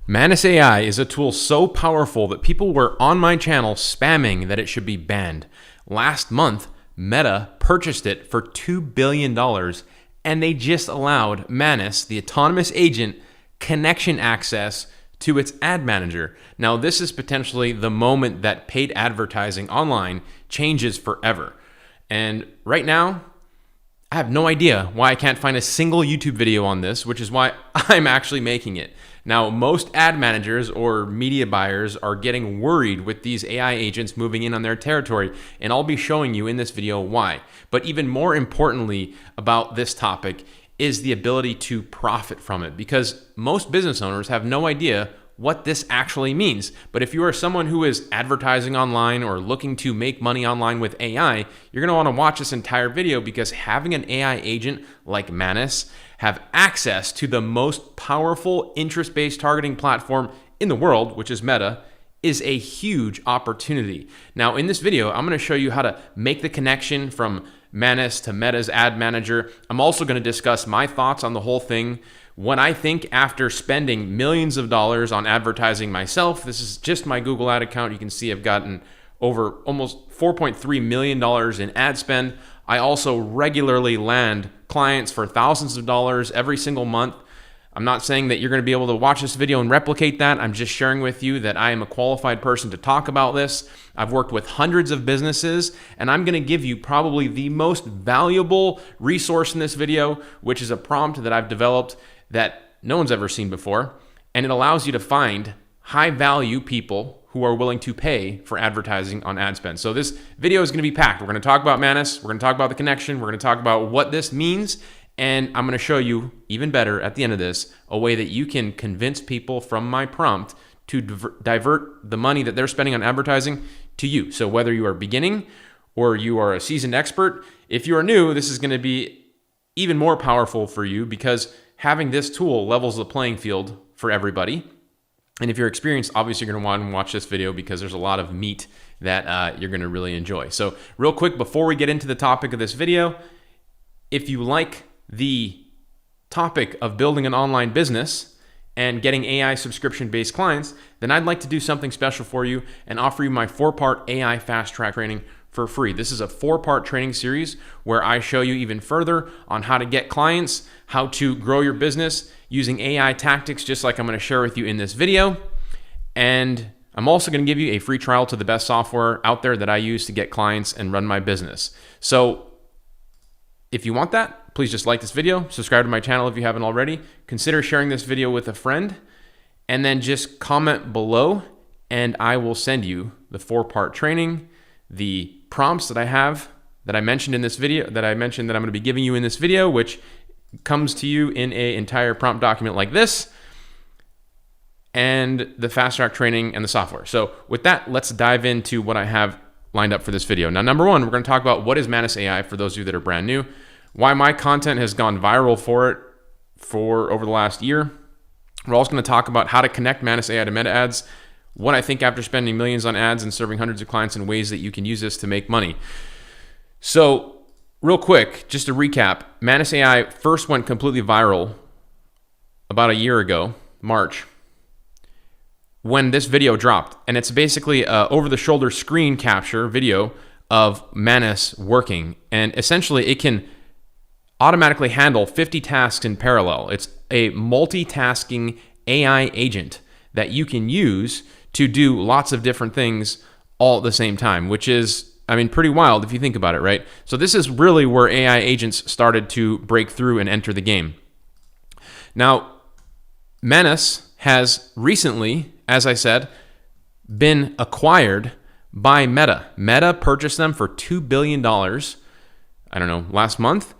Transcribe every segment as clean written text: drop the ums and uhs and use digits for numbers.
Manus AI is a tool so powerful that people were on my channel spamming that it should be banned. Last month, Meta purchased it for $2 billion, and they just allowed Manus, the autonomous agent, connection access to its ad manager. Now, this is potentially the moment that paid advertising online changes forever. And right now, I have no idea why I can't find a single YouTube video on this, which is why I'm actually making it. Now, most ad managers or media buyers are getting worried with these AI agents moving in on their territory, and I'll be showing you in this video why. But even more importantly about this topic is the ability to profit from it, because most business owners have no idea what this actually means. But if you are someone who is advertising online or looking to make money online with AI, you're gonna wanna watch this entire video, because having an AI agent like Manus have access to the most powerful interest-based targeting platform in the world, which is Meta, is a huge opportunity. Now, in this video, I'm gonna show you how to make the connection from Manus to Meta's ad manager. I'm also gonna discuss my thoughts on the whole thing, what I think after spending millions of dollars on advertising myself. This is just my Google ad account. You can see I've gotten over almost $4.3 million in ad spend. I also regularly land clients for thousands of dollars every single month. I'm not saying that you're going to be able to watch this video and replicate that. I'm just sharing with you that I am a qualified person to talk about this. I've worked with hundreds of businesses, and I'm going to give you probably the most valuable resource in this video, which is a prompt that I've developed that no one's ever seen before. And it allows you to find high value people who are willing to pay for advertising on ad spend. So this video is going to be packed. We're going to talk about Manus. We're going to talk about the connection. We're going to talk about what this means. And I'm going to show you, even better at the end of this, a way that you can convince people from my prompt to divert the money that they're spending on advertising to you. So whether you are beginning or you are a seasoned expert, if you are new, this is going to be even more powerful for you, because having this tool levels the playing field for everybody. And if you're experienced, obviously you're going to want to watch this video, because there's a lot of meat that you're going to really enjoy. So real quick, before we get into the topic of this video, if you like the topic of building an online business and getting AI subscription-based clients, then I'd like to do something special for you and offer you my 4-part AI fast track training for free. This is a 4-part training series where I show you even further on how to get clients, how to grow your business using AI tactics, just like I'm going to share with you in this video. And I'm also going to give you a free trial to the best software out there that I use to get clients and run my business. So if you want that, please just like this video, subscribe to my channel if you haven't already, consider sharing this video with a friend, and then just comment below and I will send you the 4-part training, the prompts that I have that I mentioned in this video, that I'm going to be giving you in this video, which comes to you in an entire prompt document like this, and the fast track training and the software. So with that, let's dive into what I have lined up for this video. Now, number one, we're going to talk about what is Manus AI for those of you that are brand new, why my content has gone viral for it for over the last year. We're also going to talk about how to connect Manus AI to Meta ads, what I think after spending millions on ads and serving hundreds of clients, and ways that you can use this to make money. So real quick, just to recap, Manus AI first went completely viral about a year ago, March, when this video dropped. And it's basically a over-the-shoulder screen capture video of Manus working. And essentially, it can automatically handle 50 tasks in parallel. It's a multitasking AI agent that you can use to do lots of different things all at the same time, which is, I mean, pretty wild if you think about it, right? So this is really where AI agents started to break through and enter the game. Now, Manus has recently, as I said, been acquired by Meta. Meta purchased them for $2 billion, I don't know, last month.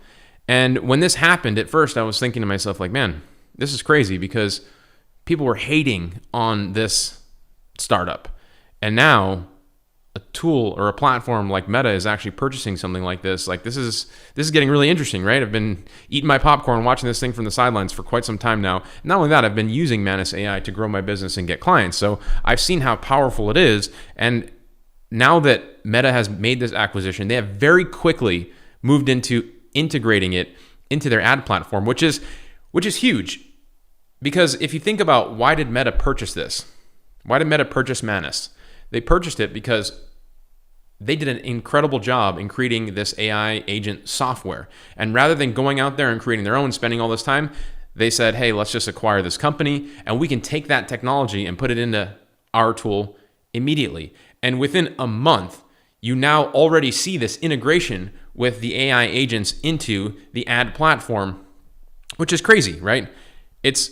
And when this happened, at first I was thinking to myself, like, man, this is crazy, because people were hating on this startup. And now a tool or a platform like Meta is actually purchasing something like this. Like, this is getting really interesting, right? I've been eating my popcorn, watching this thing from the sidelines for quite some time now. Not only that, I've been using Manus AI to grow my business and get clients. So I've seen how powerful it is. And now that Meta has made this acquisition, they have very quickly moved into integrating it into their ad platform, which is huge. Because if you think about why did Meta purchase this? Why did Meta purchase Manus? They purchased it because they did an incredible job in creating this AI agent software. And rather than going out there and creating their own, spending all this time, they said, hey, let's just acquire this company and we can take that technology and put it into our tool immediately. And within a month, you now already see this integration with the AI agents into the ad platform, which is crazy, right? It's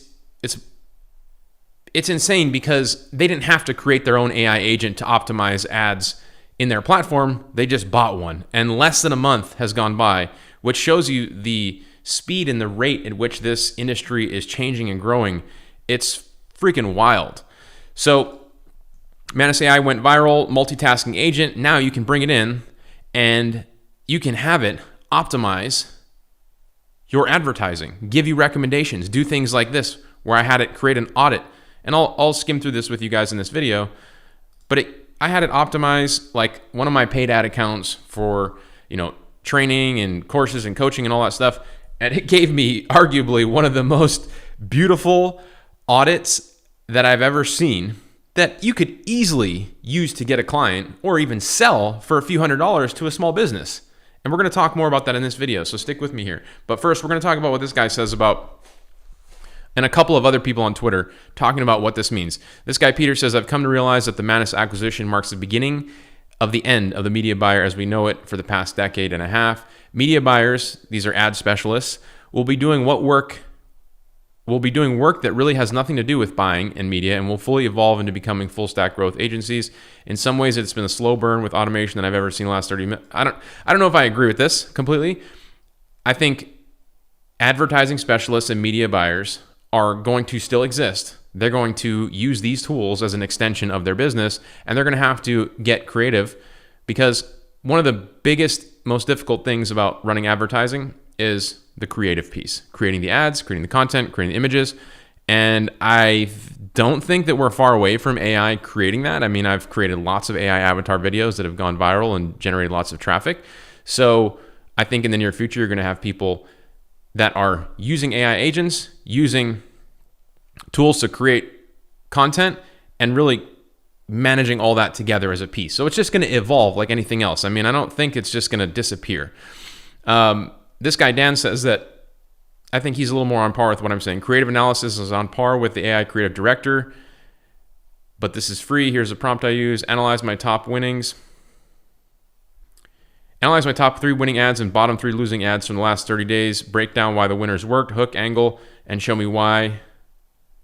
insane because they didn't have to create their own AI agent to optimize ads in their platform. They just bought one, and less than a month has gone by, which shows you the speed and the rate at which this industry is changing and growing. It's freaking wild. So Manus AI went viral, multitasking agent. Now you can bring it in and you can have it optimize your advertising, give you recommendations, do things like this, where I had it create an audit. And I'll skim through this with you guys in this video, but I had it optimize like one of my paid ad accounts for, training and courses and coaching and all that stuff. And it gave me arguably one of the most beautiful audits that I've ever seen that you could easily use to get a client or even sell for a few $100s to a small business. And we're going to talk more about that in this video, so stick with me here. But first, we're going to talk about what this guy says about, and a couple of other people on Twitter talking about what this means. This guy, Peter, says, I've come to realize that the Manus acquisition marks the beginning of the end of the media buyer as we know it for the past decade and a half. Media buyers, these are ad specialists, will be doing work that really has nothing to do with buying and media and will fully evolve into becoming full stack growth agencies. In some ways, it's been a slow burn with automation that I've ever seen in the last 30 minutes. I don't know if I agree with this completely. I think advertising specialists and media buyers are going to still exist. They're going to use these tools as an extension of their business, and they're going to have to get creative because one of the biggest, most difficult things about running advertising is the creative piece, creating the ads, creating the content, creating the images. And I don't think that we're far away from AI creating that. I mean, I've created lots of AI avatar videos that have gone viral and generated lots of traffic. So I think in the near future, you're going to have people that are using AI agents, using tools to create content, and really managing all that together as a piece. So it's just going to evolve like anything else. I mean, I don't think it's just going to disappear. This guy, Dan, says that I think he's a little more on par with what I'm saying. Creative analysis is on par with the AI creative director, but this is free. Here's a prompt I use. Analyze my top winnings. Analyze my top 3 winning ads and bottom 3 losing ads from the last 30 days. Break down why the winners worked, hook, angle, and show me why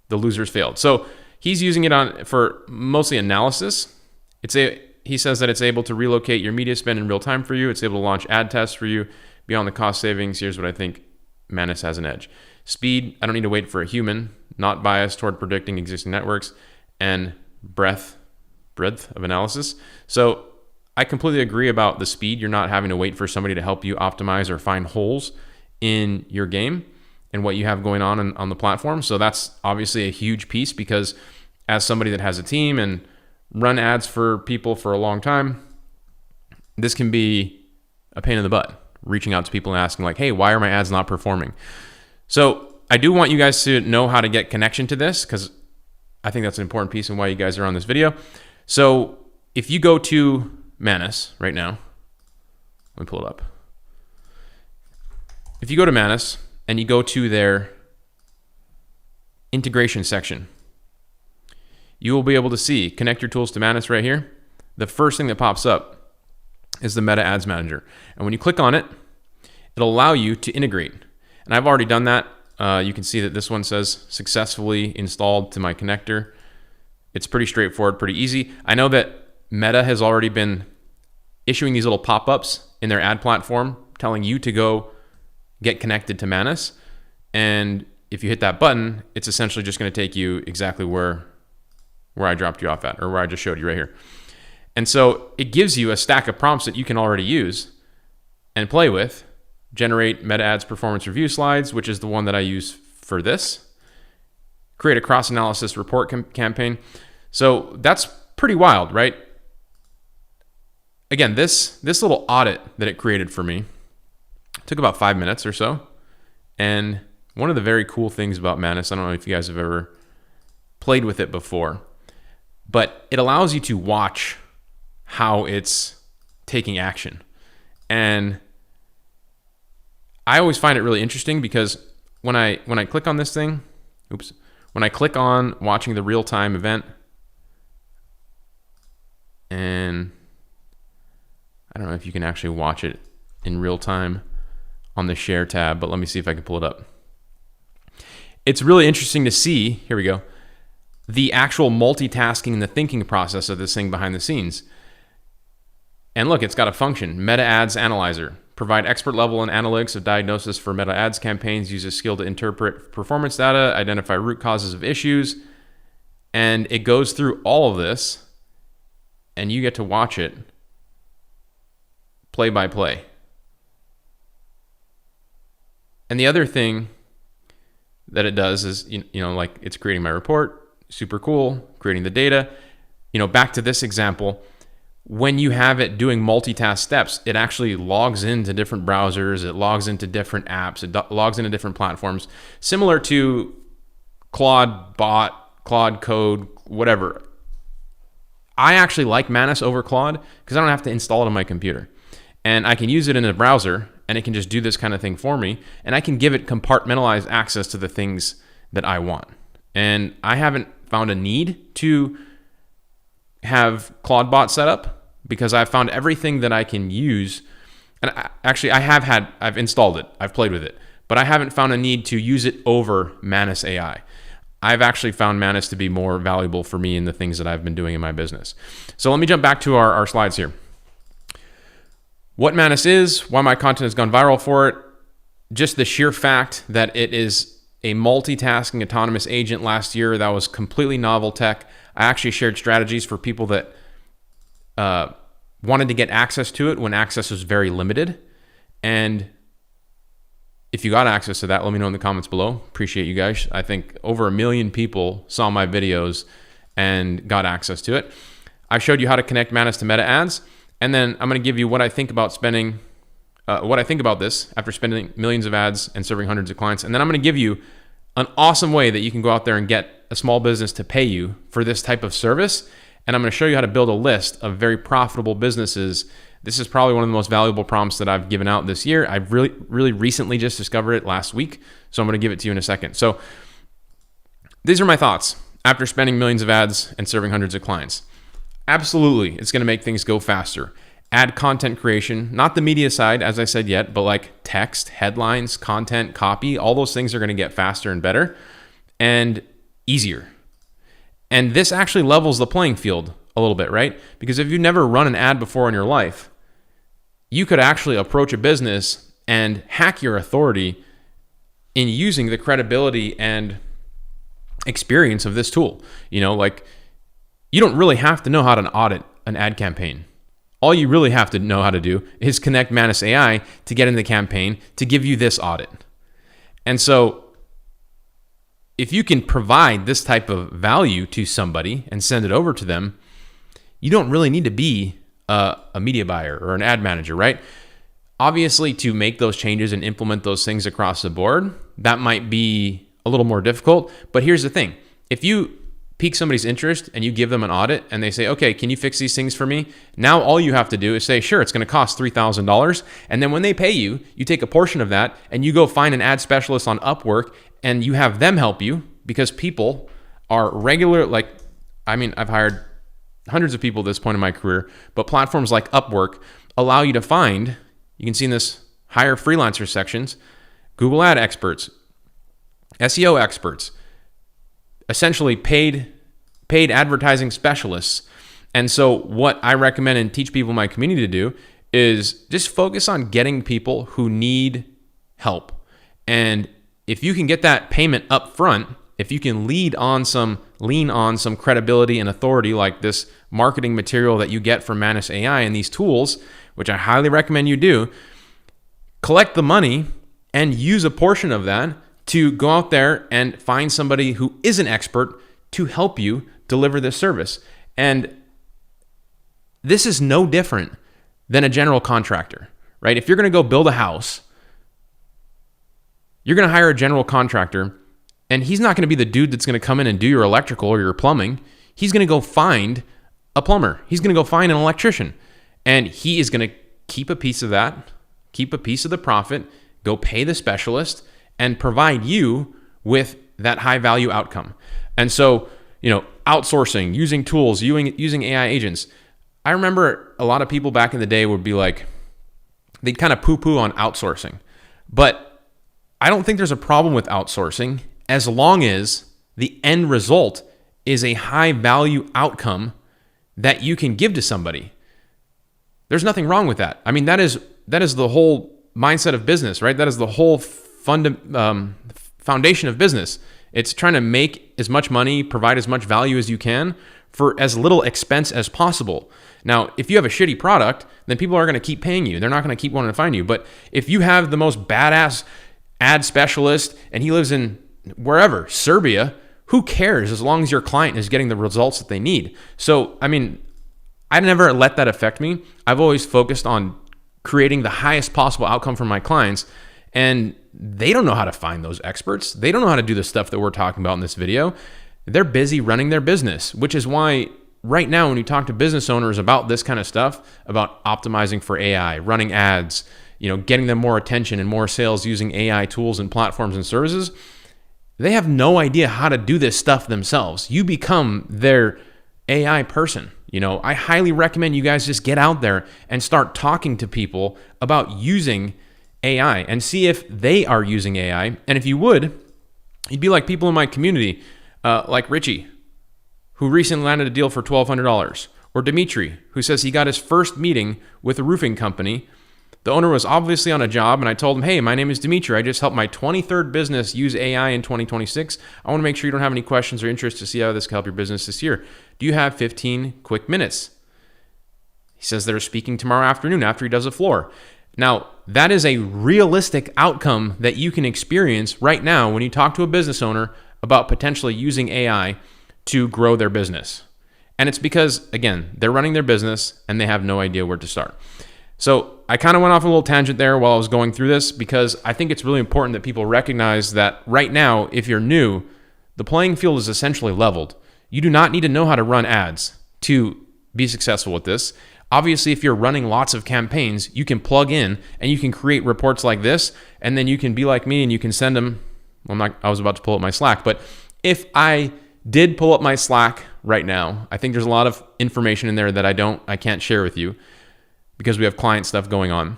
the losers failed. So he's using it for mostly analysis. He says that it's able to relocate your media spend in real time for you. It's able to launch ad tests for you. Beyond the cost savings, here's what I think Manus has an edge. Speed, I don't need to wait for a human, not biased toward predicting existing networks, and breadth of analysis. So I completely agree about the speed. You're not having to wait for somebody to help you optimize or find holes in your game and what you have going on the platform. So that's obviously a huge piece because as somebody that has a team and run ads for people for a long time, this can be a pain in the butt, reaching out to people and asking like, hey, why are my ads not performing? So I do want you guys to know how to get connection to this because I think that's an important piece in why you guys are on this video. So if you go to Manus right now, let me pull it up. If you go to Manus and you go to their integration section, you will be able to see connect your tools to Manus right here. The first thing that pops up is the Meta Ads Manager. And when you click on it, it'll allow you to integrate. And I've already done that. You can see that this one says successfully installed to my connector. It's pretty straightforward, pretty easy. I know that Meta has already been issuing these little pop-ups in their ad platform telling you to go get connected to Manus. And if you hit that button, it's essentially just going to take you exactly where I dropped you off at, or where I just showed you right here. And so it gives you a stack of prompts that you can already use and play with. Generate Meta Ads performance review slides, which is the one that I use for this. Create a cross-analysis report campaign. So that's pretty wild, right? Again, this little audit that it created for me took about 5 minutes or so. And one of the very cool things about Manus, I don't know if you guys have ever played with it before, but it allows you to watch how it's taking action. And I always find it really interesting because when I click on this thing, when I click on watching the real-time event, and I don't know if you can actually watch it in real time on the share tab, but let me see if I can pull it up. It's really interesting to see, here we go, the actual multitasking and the thinking process of this thing behind the scenes. And look, it's got a function, Meta Ads Analyzer. Provide expert level and analytics of diagnosis for Meta Ads campaigns, uses skill to interpret performance data, identify root causes of issues. And it goes through all of this, and you get to watch it play by play. And the other thing that it does is, like it's creating my report, super cool, creating the data. Back to this example, when you have it doing multitask steps, it actually logs into different browsers, it logs into different apps, it logs into different platforms, similar to Claude Bot, Claude Code, whatever. I actually like Manus over Claude because I don't have to install it on my computer. And I can use it in a browser, and it can just do this kind of thing for me, and I can give it compartmentalized access to the things that I want. And I haven't found a need to have ClaudeBot set up because I've found everything that I can use. And I've installed it, I've played with it, but I haven't found a need to use it over Manus AI. I've actually found Manus to be more valuable for me in the things that I've been doing in my business. So let me jump back to our slides here. What Manus is, why my content has gone viral for it, just the sheer fact that it is a multitasking autonomous agent last year that was completely novel tech. I actually shared strategies for people that wanted to get access to it when access was very limited. And if you got access to that, let me know in the comments below. Appreciate you guys. I think over 1 million people saw my videos and got access to it. I showed you how to connect Manus to Meta Ads. And then I'm going to give you what I think about this after spending millions of ads and serving hundreds of clients. And then I'm going to give you an awesome way that you can go out there and get a small business to pay you for this type of service. And I'm going to show you how to build a list of very profitable businesses. This is probably one of the most valuable prompts that I've given out this year. I've really recently just discovered it last week. So I'm going to give it to you in a second. So these are my thoughts after spending millions of ads and serving hundreds of clients. Absolutely, it's going to make things go faster. Add content creation, not the media side, as I said yet, but like text, headlines, content, copy, all those things are going to get faster and better and easier. And this actually levels the playing field a little bit, right? Because if you've never run an ad before in your life, you could actually approach a business and hack your authority in using the credibility and experience of this tool. You don't really have to know how to audit an ad campaign. All you really have to know how to do is connect Manus AI to get in the campaign to give you this audit. And so if you can provide this type of value to somebody and send it over to them, you don't really need to be a media buyer or an ad manager, right? Obviously, to make those changes and implement those things across the board, that might be a little more difficult. But here's the thing. If you pique somebody's interest and you give them an audit and they say, okay, can you fix these things for me? Now all you have to do is say, sure, it's going to cost $3,000. And then when they pay you, you take a portion of that and you go find an ad specialist on Upwork and you have them help you because people are regular. I've hired hundreds of people at this point in my career, but platforms like Upwork allow you to find, you can see in this hire freelancer sections, Google ad experts, SEO experts, essentially paid advertising specialists. And so what I recommend and teach people in my community to do is just focus on getting people who need help. And if you can get that payment up front, if you can lean on some credibility and authority like this marketing material that you get from Manus AI and these tools, which I highly recommend you do, collect the money and use a portion of that to go out there and find somebody who is an expert to help you deliver this service. And this is no different than a general contractor, right? If you're going to go build a house, You're going to hire a general contractor, and he's not going to be the dude that's going to come in and do your electrical or your plumbing. He's going to go find a plumber. He's going to go find an electrician, and he is going to keep a piece of that, keep a piece of the profit, go pay the specialist, and provide you with that high value outcome. And so, outsourcing, using tools, using AI agents. I remember a lot of people back in the day would be like, they'd kind of poo-poo on outsourcing. But I don't think there's a problem with outsourcing as long as the end result is a high value outcome that you can give to somebody. There's nothing wrong with that. I mean, that is the whole mindset of business, right? That is the whole foundation of business. It's trying to make as much money, provide as much value as you can for as little expense as possible. Now, if you have a shitty product, then people are going to keep paying you. They're not going to keep wanting to find you. But if you have the most badass ad specialist and he lives in wherever, Serbia, who cares as long as your client is getting the results that they need? So, I mean, I never let that affect me. I've always focused on creating the highest possible outcome for my clients, and they don't know how to find those experts. They don't know how to do the stuff that we're talking about in this video. They're busy running their business, which is why right now when you talk to business owners about this kind of stuff, about optimizing for AI, running ads, getting them more attention and more sales using AI tools and platforms and services, they have no idea how to do this stuff themselves. You become their AI person. I highly recommend you guys just get out there and start talking to people about using AI and see if they are using AI. And if you would, you'd be like people in my community, like Richie, who recently landed a deal for $1,200, or Dimitri, who says he got his first meeting with a roofing company. The owner was obviously on a job, and I told him, hey, my name is Dimitri. I just helped my 23rd business use AI in 2026. I want to make sure you don't have any questions or interest to see how this can help your business this year. Do you have 15 quick minutes? He says they're speaking tomorrow afternoon after he does a floor. Now, that is a realistic outcome that you can experience right now when you talk to a business owner about potentially using AI to grow their business. And it's because, again, they're running their business and they have no idea where to start. So I kind of went off a little tangent there while I was going through this because I think it's really important that people recognize that right now, if you're new, the playing field is essentially leveled. You do not need to know how to run ads to be successful with this. Obviously, if you're running lots of campaigns, you can plug in and you can create reports like this, and then you can be like me and you can send them. I was about to pull up my Slack, but if I did pull up my Slack right now, I think there's a lot of information in there that I can't share with you because we have client stuff going on.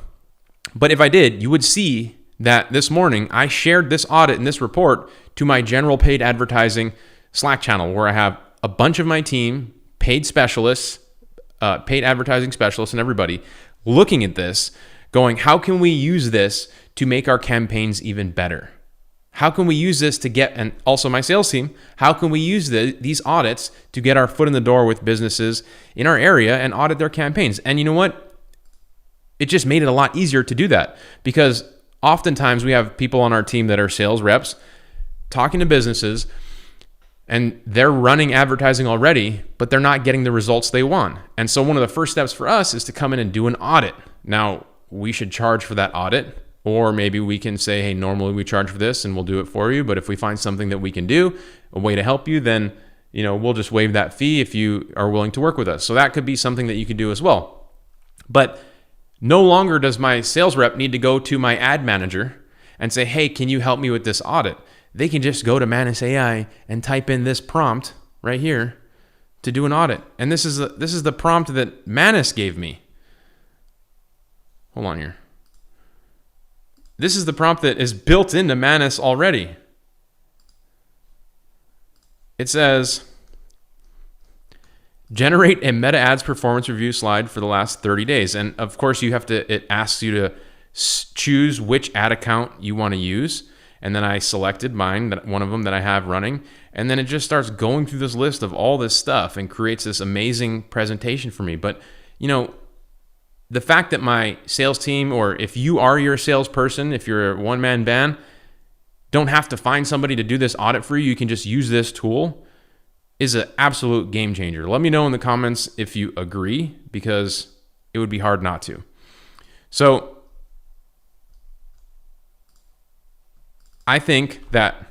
But if I did, you would see that this morning I shared this audit and this report to my general paid advertising Slack channel where I have a bunch of my team, paid specialists, paid advertising specialists and everybody looking at this, going, how can we use this to make our campaigns even better? How can we use this to get, and also my sales team, how can we use these audits to get our foot in the door with businesses in our area and audit their campaigns? And you know what? It just made it a lot easier to do that because oftentimes we have people on our team that are sales reps talking to businesses and they're running advertising already, but they're not getting the results they want. And so one of the first steps for us is to come in and do an audit. Now, we should charge for that audit, or maybe we can say, hey, normally we charge for this and we'll do it for you. But if we find something that we can do, a way to help you, then we'll just waive that fee if you are willing to work with us. So that could be something that you can do as well. But no longer does my sales rep need to go to my ad manager and say, hey, can you help me with this audit? They can just go to Manus AI and type in this prompt right here to do an audit. And this is the prompt that Manus gave me. Hold on here. This is the prompt that is built into Manus already. It says, generate a meta ads performance review slide for the last 30 days. And of course it asks you to choose which ad account you want to use. And then I selected mine, one of them that I have running. And then it just starts going through this list of all this stuff and creates this amazing presentation for me. But, the fact that my sales team, or if you are your salesperson, if you're a one-man band, don't have to find somebody to do this audit for you, you can just use this tool, is an absolute game changer. Let me know in the comments if you agree, because it would be hard not to. So I think that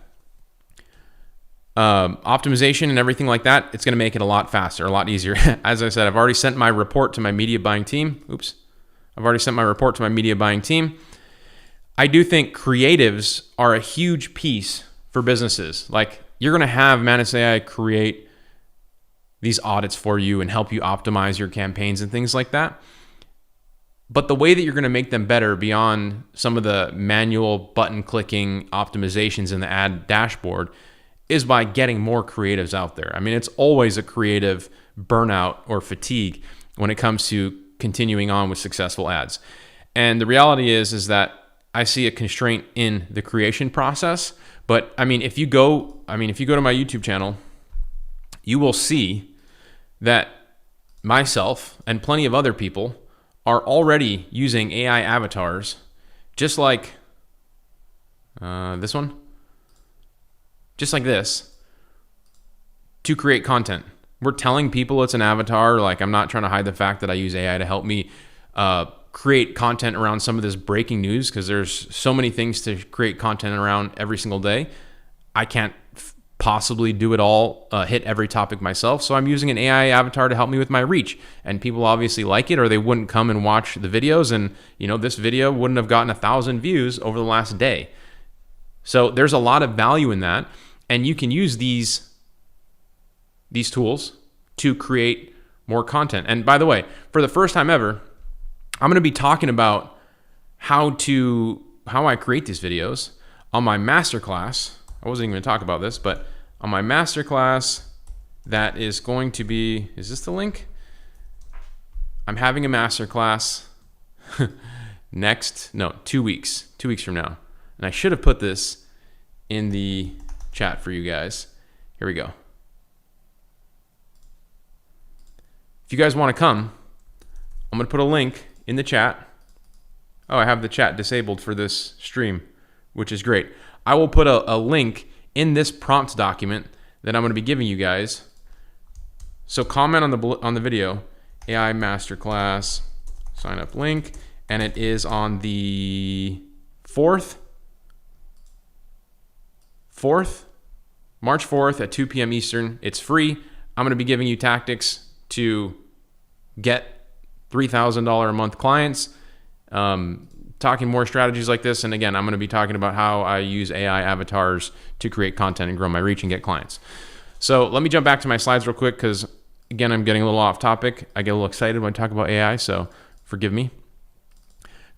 optimization and everything like that, it's going to make it a lot faster, a lot easier. As I said, I've already sent my report to my media buying team. I've already sent my report to my media buying team. I do think creatives are a huge piece for businesses. Like, you're going to have Manus AI create these audits for you and help you optimize your campaigns and things like that. But the way that you're going to make them better beyond some of the manual button clicking optimizations in the ad dashboard is by getting more creatives out there. I mean, it's always a creative burnout or fatigue when it comes to continuing on with successful ads. And the reality is that I see a constraint in the creation process. But I mean, if you go to my YouTube channel, you will see that myself and plenty of other people are already using AI avatars, just like this one, just like this, to create content. We're telling people it's an avatar. Like, I'm not trying to hide the fact that I use AI to help me create content around some of this breaking news, because there's so many things to create content around every single day. I can't possibly do it all, hit every topic myself. So I'm using an AI avatar to help me with my reach. And people obviously like it, or they wouldn't come and watch the videos. And, this video wouldn't have gotten 1,000 views over the last day. So there's a lot of value in that. And you can use these tools to create more content. And by the way, for the first time ever, I'm going to be talking about how I create these videos on my masterclass. I wasn't even going to talk about this, but on my masterclass, that is going to be, is this the link? I'm having a masterclass 2 weeks from now. And I should have put this in the chat for you guys. Here we go. If you guys want to come, I'm going to put a link in the chat. Oh, I have the chat disabled for this stream, which is great. I will put a link in this prompt document that I'm going to be giving you guys. So comment on the video, AI Masterclass sign up link, and it is on the 4th, March 4th at 2 p.m. Eastern. It's free. I'm going to be giving you tactics to get $3,000 a month clients, talking more strategies like this. And again, I'm going to be talking about how I use AI avatars to create content and grow my reach and get clients. So let me jump back to my slides real quick, because again, I'm getting a little off topic. I get a little excited when I talk about AI, so forgive me.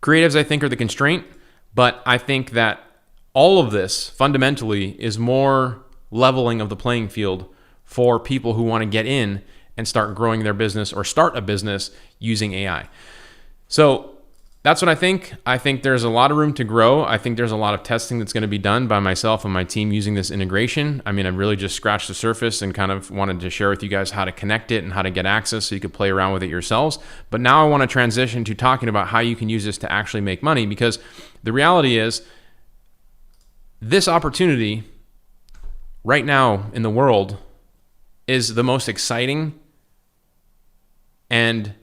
Creatives, I think, are the constraint, but I think that all of this fundamentally is more leveling of the playing field for people who want to get in and start growing their business or start a business using AI. So that's what I think. I think there's a lot of room to grow. I think there's a lot of testing that's going to be done by myself and my team using this integration. I mean, I really just scratched the surface and kind of wanted to share with you guys how to connect it and how to get access so you could play around with it yourselves. But now I want to transition to talking about how you can use this to actually make money, because the reality is this opportunity right now in the world is the most exciting and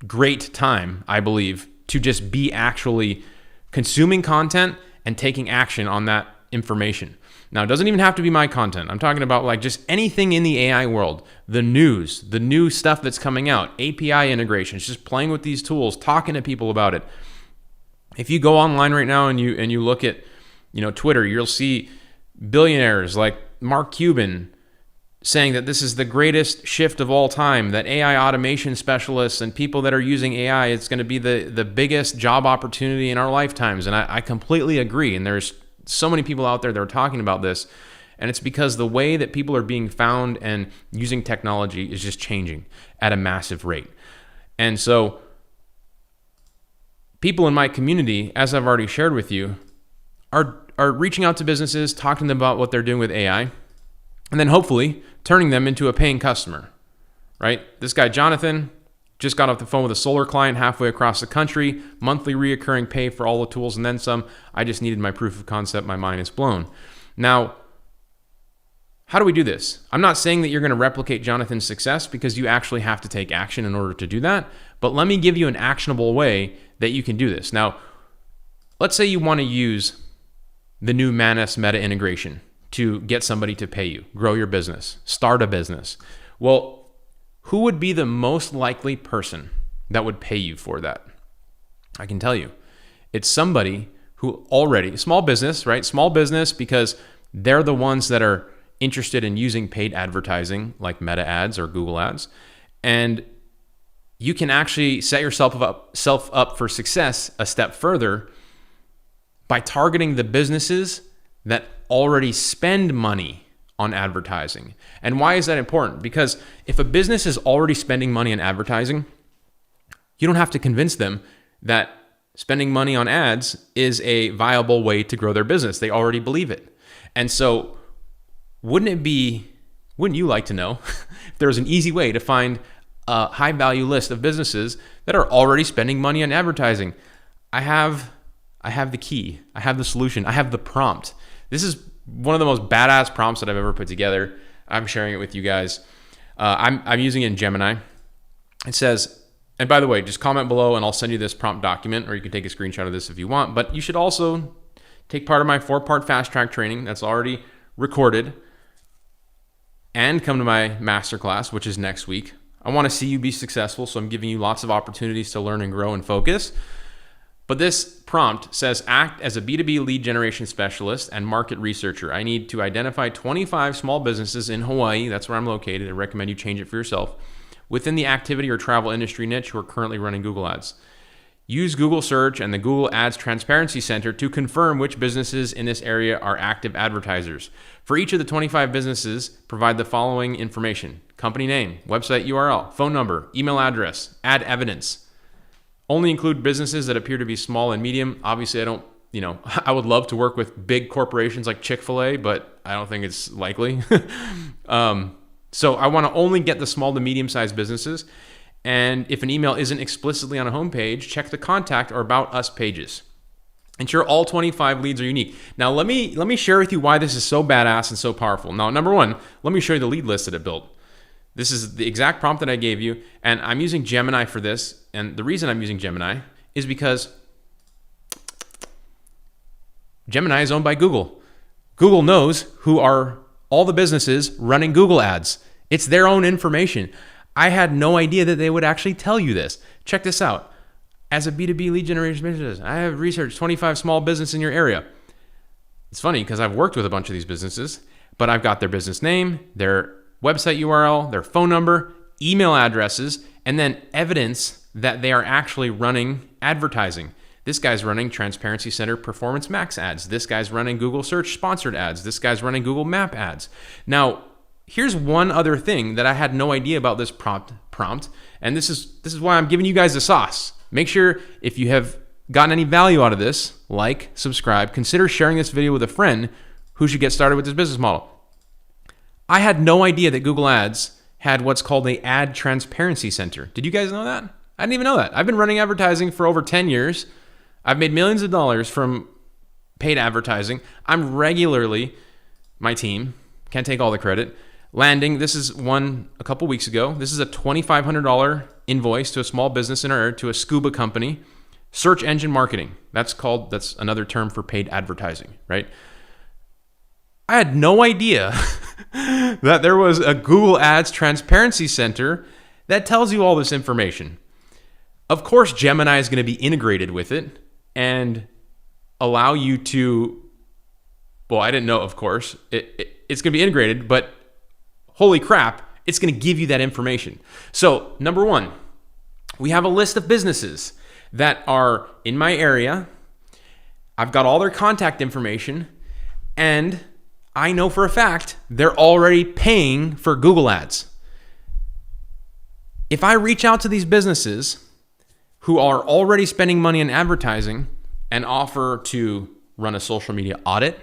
great time, I believe, to just be actually consuming content and taking action on that information. Now, it doesn't even have to be my content. I'm talking about like just anything in the AI world, the news, the new stuff that's coming out, API integrations, just playing with these tools, talking to people about it. If you go online right now and you look at, Twitter, you'll see billionaires like Mark Cuban saying that this is the greatest shift of all time, that AI automation specialists and people that are using AI, it's going to be the biggest job opportunity in our lifetimes. And I completely agree. And there's so many people out there that are talking about this. And it's because the way that people are being found and using technology is just changing at a massive rate. And so people in my community, as I've already shared with you, are reaching out to businesses, talking to them about what they're doing with AI, and then hopefully turning them into a paying customer, right? This guy, Jonathan, just got off the phone with a solar client halfway across the country, monthly reoccurring pay for all the tools and then some. I just needed my proof of concept. My mind is blown. Now, how do we do this? I'm not saying that you're going to replicate Jonathan's success, because you actually have to take action in order to do that. But let me give you an actionable way that you can do this. Now, let's say you want to use the new Manus Meta integration to get somebody to pay you, grow your business, start a business. Well, who would be the most likely person that would pay you for that? I can tell you. It's somebody who already, small business, right? Small business, because they're the ones that are interested in using paid advertising like Meta ads or Google ads. And you can actually set yourself up for success a step further by targeting the businesses that already spend money on advertising. And why is that important? Because if a business is already spending money on advertising, you don't have to convince them that spending money on ads is a viable way to grow their business. They already believe it. And so wouldn't you like to know if there's an easy way to find a high value list of businesses that are already spending money on advertising? I have the key. I have the solution. I have the prompt. This is one of the most badass prompts that I've ever put together. I'm sharing it with you guys. I'm using it in Gemini. It says, and by the way, just comment below and I'll send you this prompt document, or you can take a screenshot of this if you want. But you should also take part of my 4-part fast track training that's already recorded, and come to my masterclass, which is next week. I want to see you be successful, so I'm giving you lots of opportunities to learn and grow and focus. But this prompt says, act as a B2B lead generation specialist and market researcher. I need to identify 25 small businesses in Hawaii, that's where I'm located. I recommend you change it for yourself, within the activity or travel industry niche who are currently running Google ads. Use Google search and the Google Ads Transparency Center to confirm which businesses in this area are active advertisers. For each of the 25 businesses, provide the following information: company name, website URL, phone number, email address, add evidence. Only include businesses that appear to be small and medium. Obviously, I would love to work with big corporations like Chick-fil-A, but I don't think it's likely. So I want to only get the small to medium-sized businesses. And if an email isn't explicitly on a homepage, check the contact or about us pages. Ensure all 25 leads are unique. Now, let me share with you why this is so badass and so powerful. Now, number one, let me show you the lead list that it built. This is the exact prompt that I gave you, and I'm using Gemini for this. And the reason I'm using Gemini is because Gemini is owned by Google. Google knows who are all the businesses running Google ads. It's their own information. I had no idea that they would actually tell you this. Check this out. As a B2B lead generation business, I have researched 25 small businesses in your area. It's funny because I've worked with a bunch of these businesses, but I've got their business name, their website URL, their phone number, email addresses, and then evidence that they are actually running advertising. This guy's running Transparency Center Performance Max ads. This guy's running Google Search sponsored ads. This guy's running Google Map ads. Now, here's one other thing that I had no idea about this prompt, and this is why I'm giving you guys the sauce. Make sure if you have gotten any value out of this, like, subscribe, consider sharing this video with a friend who should get started with this business model. I had no idea that Google Ads had what's called an Ad Transparency Center. Did you guys know that? I didn't even know that. I've been running advertising for over 10 years. I've made millions of dollars from paid advertising. I'm regularly, my team, can't take all the credit, landing, this is one a couple weeks ago. This is a $2,500 invoice to a small business in our area, to a scuba company. Search engine marketing. That's another term for paid advertising, right? I had no idea that there was a Google Ads Transparency Center that tells you all this information. Of course, Gemini is going to be integrated with it and allow you to, well, I didn't know, of course. It's going to be integrated, but holy crap, it's going to give you that information. So, number one, we have a list of businesses that are in my area. I've got all their contact information, and I know for a fact they're already paying for Google Ads. If I reach out to these businesses who are already spending money on advertising and offer to run a social media audit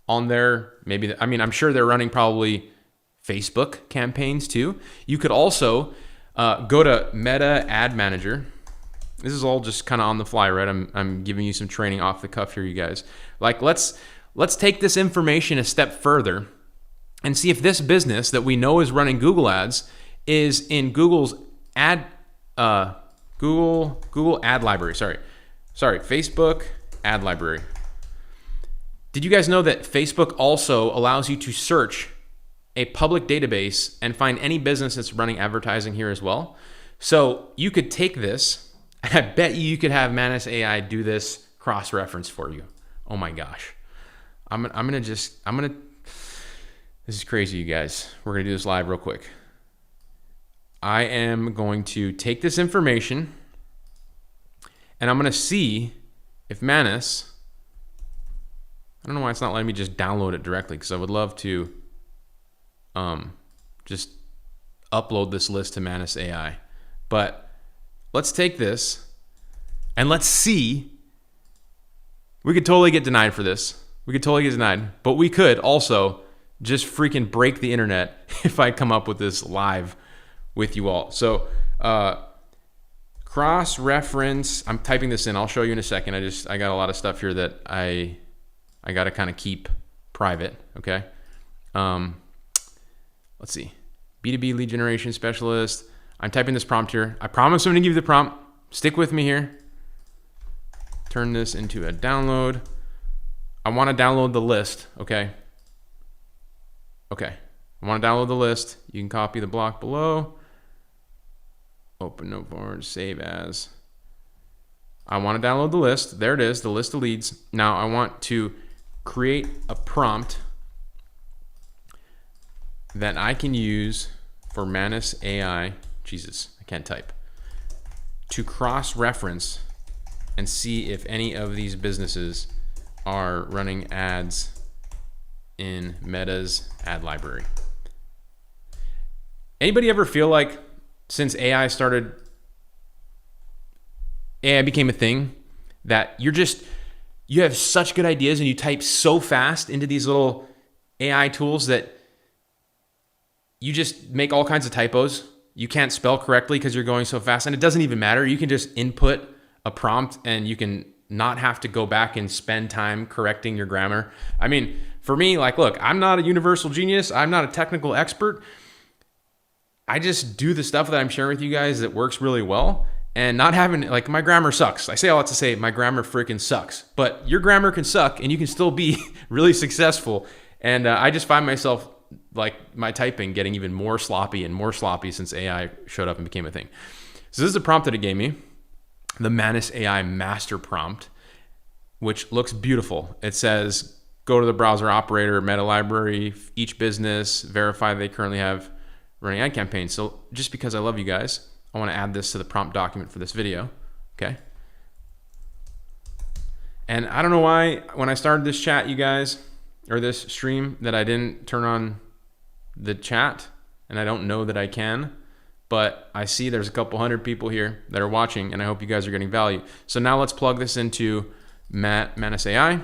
on their, I'm sure they're running probably Facebook campaigns too. You could also go to Meta Ad Manager. This is all just kind of on the fly, right? I'm giving you some training off the cuff here, you guys. Like, let's take this information a step further and see if this business that we know is running Google Ads is in Google's Google ad library. Sorry, Facebook ad library. Did you guys know that Facebook also allows you to search a public database and find any business that's running advertising here as well? So you could take this, and I bet you could have Manus AI do this cross-reference for you. Oh my gosh. This is crazy, you guys. We're gonna do this live real quick. I am going to take this information and I'm gonna see if Manus, I don't know why it's not letting me just download it directly, because I would love to just upload this list to Manus AI. But let's take this and let's see. We could totally get denied for this. We could totally get denied, but we could also just freaking break the internet if I come up with this live with you all. So cross-reference, I'm typing this in. I'll show you in a second. I got a lot of stuff here that I got to kind of keep private, okay? Let's see. B2B lead generation specialist. I'm typing this prompt here. I promise I'm going to give you the prompt. Stick with me here. Turn this into a download. I want to download the list, okay? Okay. I want to download the list. You can copy the block below. Open note forward, save as. I want to download the list. There it is, the list of leads. Now I want to create a prompt that I can use for Manus AI, Jesus, I can't type, to cross-reference and see if any of these businesses are running ads in Meta's ad library. Anybody ever feel like since AI became a thing, that you have such good ideas and you type so fast into these little AI tools that you just make all kinds of typos? You can't spell correctly because you're going so fast, and it doesn't even matter. You can just input a prompt and you can not have to go back and spend time correcting your grammar. I mean, for me, like, look, I'm not a universal genius. I'm not a technical expert. I just do the stuff that I'm sharing with you guys that works really well, and not having, like, my grammar sucks. I say all that to say my grammar freaking sucks, but your grammar can suck and you can still be really successful. And I just find myself, like, my typing getting even more sloppy and more sloppy since AI showed up and became a thing. So this is the prompt that it gave me, the Manus AI master prompt, which looks beautiful. It says, go to the browser operator, meta library, each business, verify they currently have running ad campaigns. So just because I love you guys, I want to add this to the prompt document for this video, okay? And I don't know why when I started this chat, you guys, or this stream, that I didn't turn on the chat, and I don't know that I can, but I see there's a couple hundred people here that are watching, and I hope you guys are getting value. So now let's plug this into Manus AI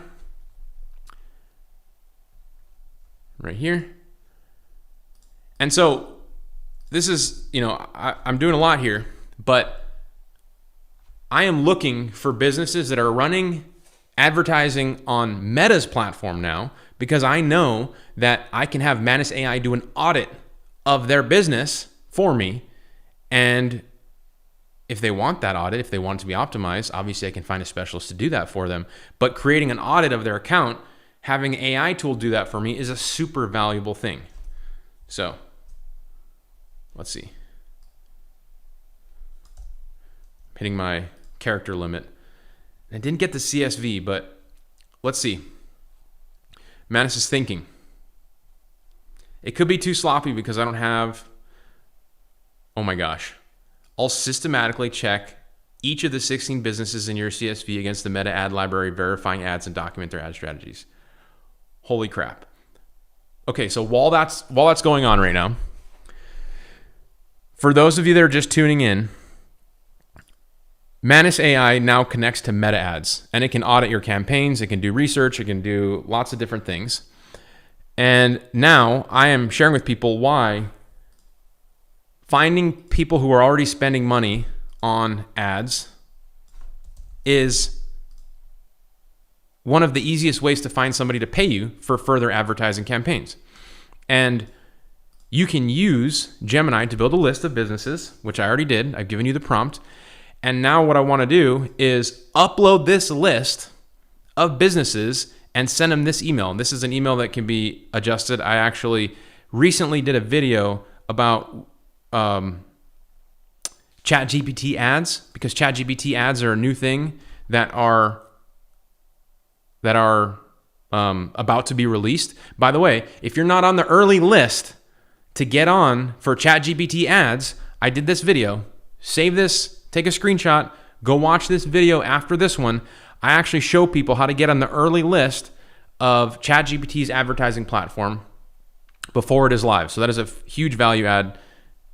right here. And so this is, I'm doing a lot here, but I am looking for businesses that are running advertising on Meta's platform now, because I know that I can have Manus AI do an audit of their business for me. And if they want that audit, if they want it to be optimized, obviously I can find a specialist to do that for them. But creating an audit of their account, having an AI tool do that for me, is a super valuable thing. So let's see. I'm hitting my character limit. I didn't get the CSV, but let's see. Manus is thinking. It could be too sloppy because I don't have, oh my gosh. I'll systematically check each of the 16 businesses in your CSV against the Meta ad library, verifying ads and document their ad strategies. Holy crap. Okay, so while that's going on right now, for those of you that are just tuning in, Manus AI now connects to Meta ads, and it can audit your campaigns, it can do research, it can do lots of different things. And now I am sharing with people why finding people who are already spending money on ads is one of the easiest ways to find somebody to pay you for further advertising campaigns. And you can use Gemini to build a list of businesses, which I already did. I've given you the prompt. And now what I want to do is upload this list of businesses and send them this email. This is an email that can be adjusted. I actually recently did a video about ChatGPT ads, because ChatGPT ads are a new thing that are about to be released. By the way, if you're not on the early list to get on for ChatGPT ads, I did this video. Save this, take a screenshot, go watch this video after this one. I actually show people how to get on the early list of ChatGPT's advertising platform before it is live. So that is a huge value add,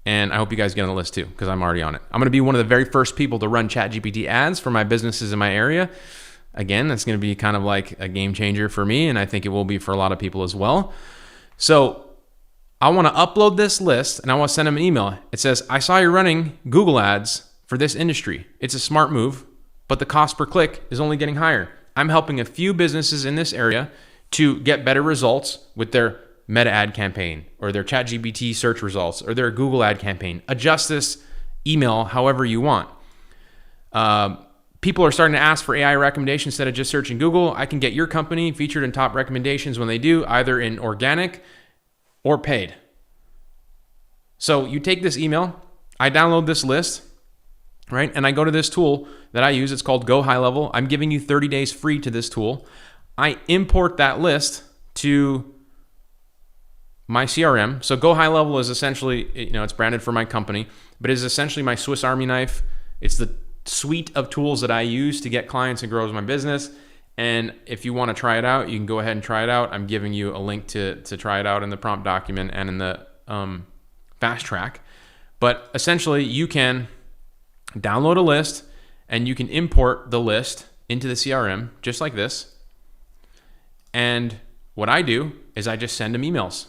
and I hope you guys get on the list too, because I'm already on it. I'm going to be one of the very first people to run ChatGPT ads for my businesses in my area. Again, that's going to be kind of like a game changer for me, and I think it will be for a lot of people as well. So I want to upload this list, and I want to send them an email. It says, I saw you're running Google ads for this industry. It's a smart move, but the cost per click is only getting higher. I'm helping a few businesses in this area to get better results with their Meta ad campaign or their ChatGPT search results or their Google ad campaign. Adjust this email however you want. People are starting to ask for AI recommendations instead of just searching Google. I can get your company featured in top recommendations when they do, either in organic or paid. So you take this email, I download this list, right? And I go to this tool that I use. It's called Go HighLevel. I'm giving you 30 days free to this tool. I import that list to my CRM. So Go HighLevel is essentially, it's branded for my company, but it is essentially my Swiss Army knife. It's the suite of tools that I use to get clients and grow my business. And if you want to try it out, you can go ahead and try it out. I'm giving you a link to try it out in the prompt document and in the fast track. But essentially, you can download a list and you can import the list into the CRM just like this. And what I do is I just send them emails.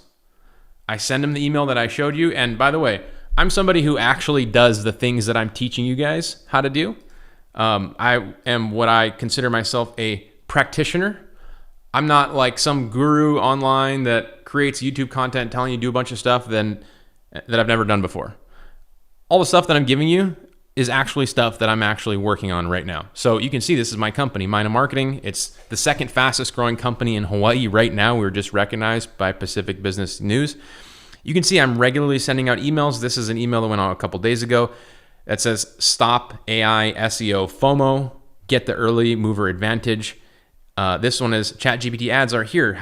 I send them the email that I showed you. And by the way, I'm somebody who actually does the things that I'm teaching you guys how to do. I am what I consider myself a practitioner. I'm not like some guru online that creates YouTube content telling you to do a bunch of stuff that I've never done before. All the stuff that I'm giving you is actually stuff that I'm actually working on right now. So you can see this is my company, Manus Marketing. It's the second fastest growing company in Hawaii right now. We were just recognized by Pacific Business News. You can see I'm regularly sending out emails. This is an email that went out a couple days ago that says, stop AI SEO FOMO, get the early mover advantage. This one is ChatGPT ads are here.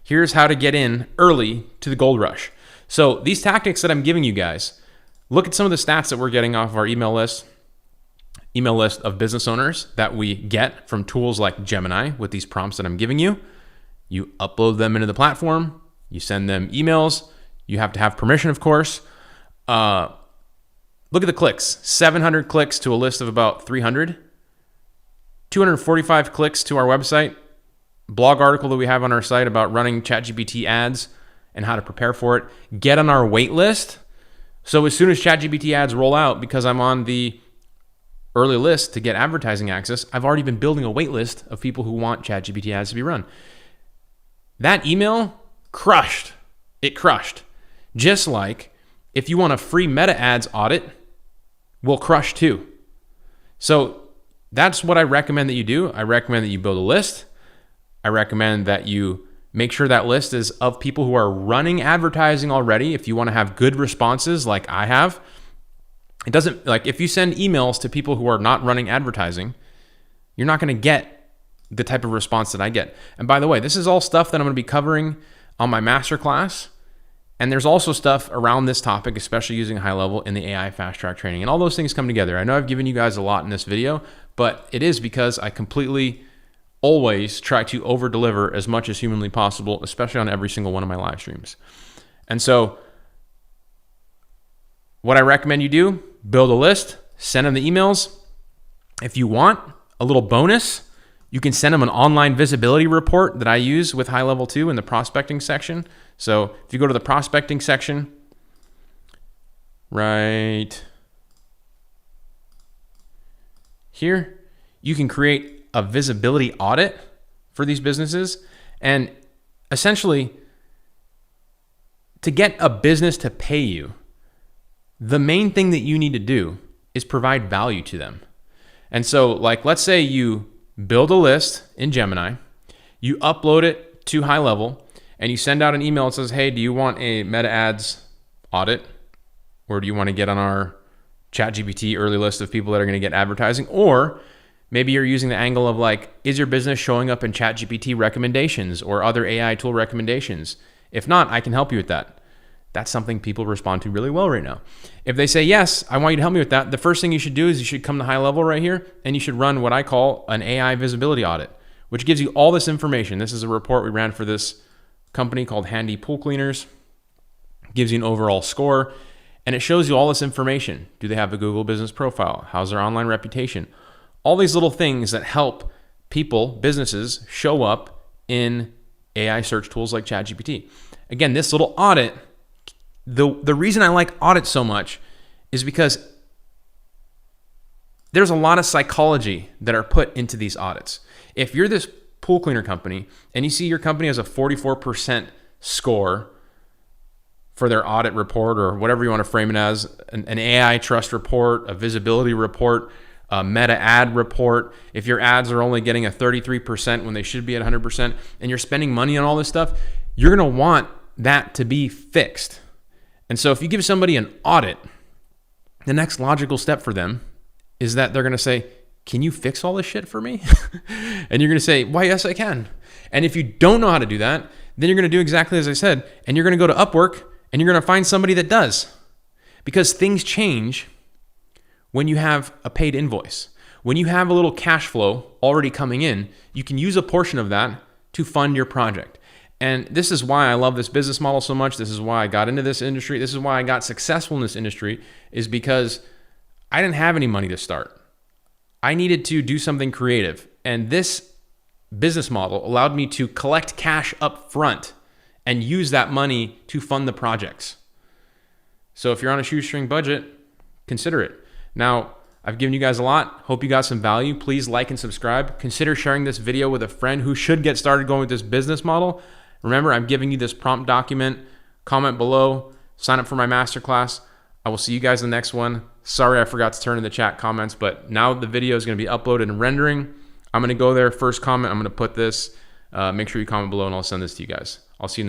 Here's how to get in early to the gold rush. So these tactics that I'm giving you guys, look at some of the stats that we're getting off of our email list of business owners that we get from tools like Gemini with these prompts that I'm giving you. You upload them into the platform. You send them emails. You have to have permission, of course. Look at the clicks. 700 clicks to a list of about 300. 245 clicks to our website. Blog article that we have on our site about running ChatGPT ads and how to prepare for it. Get on our wait list. So as soon as ChatGPT ads roll out, because I'm on the early list to get advertising access, I've already been building a wait list of people who want ChatGPT ads to be run. That email crushed. It crushed. Just like if you want a free Meta ads audit, will crush too. So that's what I recommend that you do. I recommend that you build a list. I recommend that you make sure that list is of people who are running advertising already. If you want to have good responses like I have, it doesn't, like if you send emails to people who are not running advertising, you're not going to get the type of response that I get. And by the way, this is all stuff that I'm going to be covering on my masterclass. And there's also stuff around this topic, especially using HighLevel in the AI fast track training. And all those things come together. I know I've given you guys a lot in this video, but it is because I completely always try to over deliver as much as humanly possible, especially on every single one of my live streams. And so what I recommend you do, build a list, send them the emails. If you want a little bonus, you can send them an online visibility report that I use with HighLevel 2 in the prospecting section. So if you go to the prospecting section, right here, you can create a visibility audit for these businesses. And essentially, to get a business to pay you, the main thing that you need to do is provide value to them. And so, like, let's say you build a list in Gemini, you upload it to HighLevel, and you send out an email that says, hey, do you want a Meta Ads audit? Or do you want to get on our ChatGPT early list of people that are going to get advertising? Or maybe you're using the angle of like, is your business showing up in ChatGPT recommendations or other AI tool recommendations? If not, I can help you with that. That's something people respond to really well right now. If they say, yes, I want you to help me with that, the first thing you should do is you should come to HighLevel right here, and you should run what I call an AI visibility audit, which gives you all this information. This is a report we ran for this company called Handy Pool Cleaners. It gives you an overall score, and it shows you all this information. Do they have a Google business profile? How's their online reputation? All these little things that help people, businesses, show up in AI search tools like ChatGPT. Again, this little audit, the reason I like audits so much is because there's a lot of psychology that are put into these audits. If you're this pool cleaner company and you see your company has a 44% score for their audit report, or whatever you want to frame it as, an AI trust report, a visibility report, a meta ad report, if your ads are only getting a 33% when they should be at 100%, and you're spending money on all this stuff, you're going to want that to be fixed. And so if you give somebody an audit, the next logical step for them is that they're going to say, can you fix all this shit for me? And you're going to say, why, yes, I can. And if you don't know how to do that, then you're going to do exactly as I said, and you're going to go to Upwork and you're going to find somebody that does. Because things change when you have a paid invoice. When you have a little cash flow already coming in, you can use a portion of that to fund your project. And this is why I love this business model so much. This is why I got into this industry. This is why I got successful in this industry, is because I didn't have any money to start. I needed to do something creative. And this business model allowed me to collect cash up front and use that money to fund the projects. So if you're on a shoestring budget, consider it. Now, I've given you guys a lot. Hope you got some value. Please like and subscribe. Consider sharing this video with a friend who should get started going with this business model. Remember, I'm giving you this prompt document. Comment below. Sign up for my masterclass. I will see you guys in the next one. Sorry I forgot to turn in the chat comments, but now the video is going to be uploaded and rendering. I'm going to go there. First comment, I'm going to put this. Make sure you comment below, and I'll send this to you guys. I'll see you